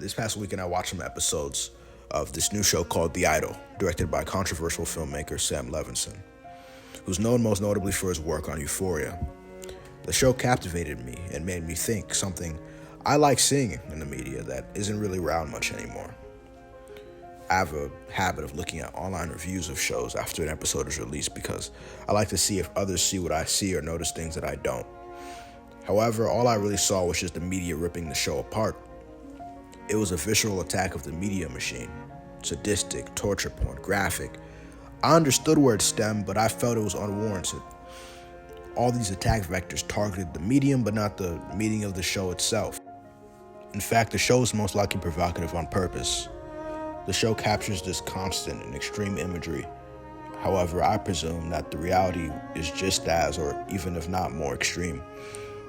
This past weekend, I watched some episodes of this new show called The Idol, directed by controversial filmmaker Sam Levinson, who's known most notably for his work on Euphoria. The show captivated me and made me think, something I like seeing in the media that isn't really around much anymore. I have a habit of looking at online reviews of shows after an episode is released because I like to see if others see what I see or notice things that I don't. However, all I really saw was just the media ripping the show apart. It was a visceral attack of the media machine. Sadistic, torture porn, graphic. I understood where it stemmed, but I felt it was unwarranted. All these attack vectors targeted the medium, but not the meaning of the show itself. In fact, the show is most likely provocative on purpose. The show captures this constant and extreme imagery. However, I presume that the reality is just as, or even if not more extreme.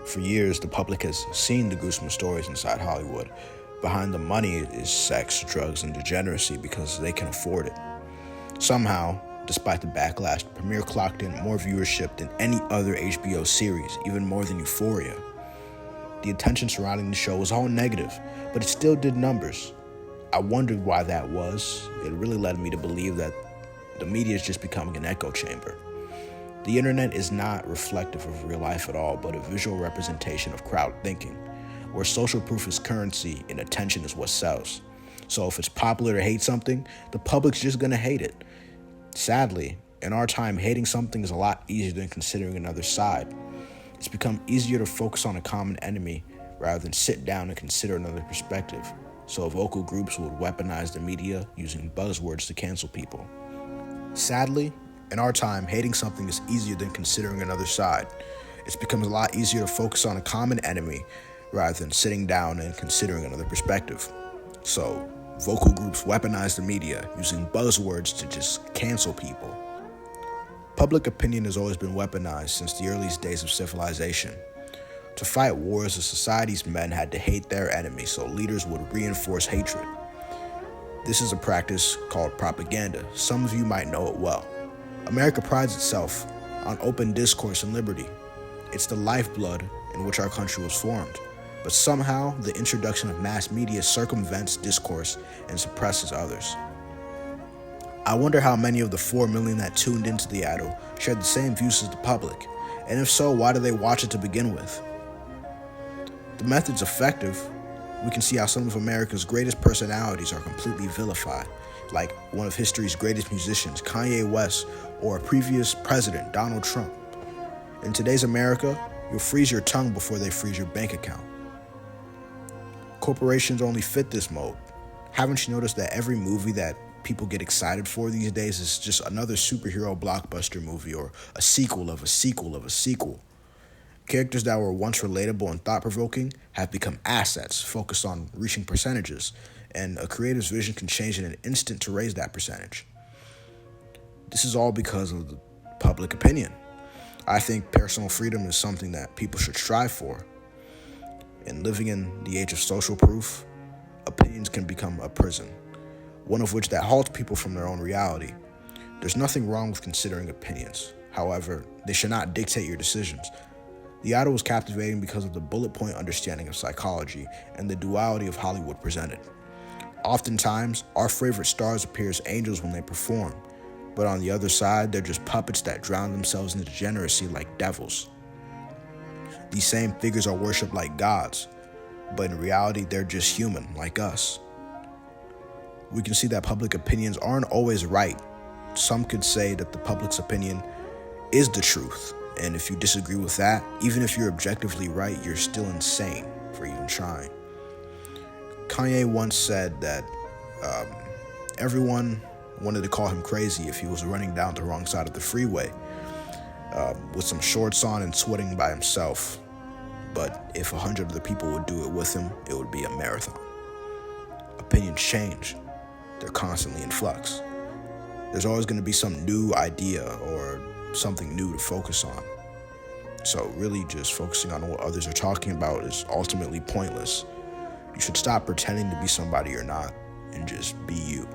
For years, the public has seen the gruesome stories inside Hollywood. Behind the money is sex, drugs, and degeneracy because they can afford it. Somehow, despite the backlash, Premiere clocked in more viewership than any other HBO series, even more than Euphoria. The attention surrounding the show was all negative, but it still did numbers. I wondered why that was. It really led me to believe that the media is just becoming an echo chamber. The internet is not reflective of real life at all, but a visual representation of crowd thinking, where social proof is currency and attention is what sells. So if it's popular to hate something, the public's just gonna hate it. Sadly, in our time, hating something is a lot easier than considering another side. It's become easier to focus on a common enemy rather than sit down and consider another perspective. So vocal groups would weaponize the media using buzzwords to cancel people. Sadly, in our time, hating something is easier than considering another side. It's become a lot easier to focus on a common enemy rather than sitting down and considering another perspective. So, vocal groups weaponize the media using buzzwords to just cancel people. Public opinion has always been weaponized since the earliest days of civilization. To fight wars, a society's men had to hate their enemies so leaders would reinforce hatred. This is a practice called propaganda. Some of you might know it well. America prides itself on open discourse and liberty. It's the lifeblood in which our country was formed. But somehow, the introduction of mass media circumvents discourse and suppresses others. I wonder how many of the 4 million that tuned into The Idol shared the same views as the public, and if so, why do they watch it to begin with? The method's effective. We can see how some of America's greatest personalities are completely vilified, like one of history's greatest musicians, Kanye West, or a previous president, Donald Trump. In today's America, you'll freeze your tongue before they freeze your bank account. Corporations only fit this mode. Haven't you noticed that every movie that people get excited for these days is just another superhero blockbuster movie or a sequel of a sequel of a sequel? Characters that were once relatable and thought-provoking have become assets focused on reaching percentages, and a creator's vision can change in an instant to raise that percentage. This is all because of the public opinion. I think personal freedom is something that people should strive for. And living in the age of social proof, opinions can become a prison, one of which that halts people from their own reality. There's nothing wrong with considering opinions. However, they should not dictate your decisions. The Idol was captivating because of the bullet point understanding of psychology and the duality of Hollywood presented. Oftentimes, our favorite stars appear as angels when they perform, but on the other side, they're just puppets that drown themselves in degeneracy like devils. These same figures are worshipped like gods, but in reality, they're just human, like us. We can see that public opinions aren't always right. Some could say that the public's opinion is the truth, and if you disagree with that, even if you're objectively right, you're still insane for even trying. Kanye once said that everyone wanted to call him crazy if he was running down the wrong side of the freeway with some shorts on and sweating by himself. But if 100 other people would do it with him, it would be a marathon. Opinions change. They're constantly in flux. There's always going to be some new idea or something new to focus on. So really just focusing on what others are talking about is ultimately pointless. You should stop pretending to be somebody you're not and just be you.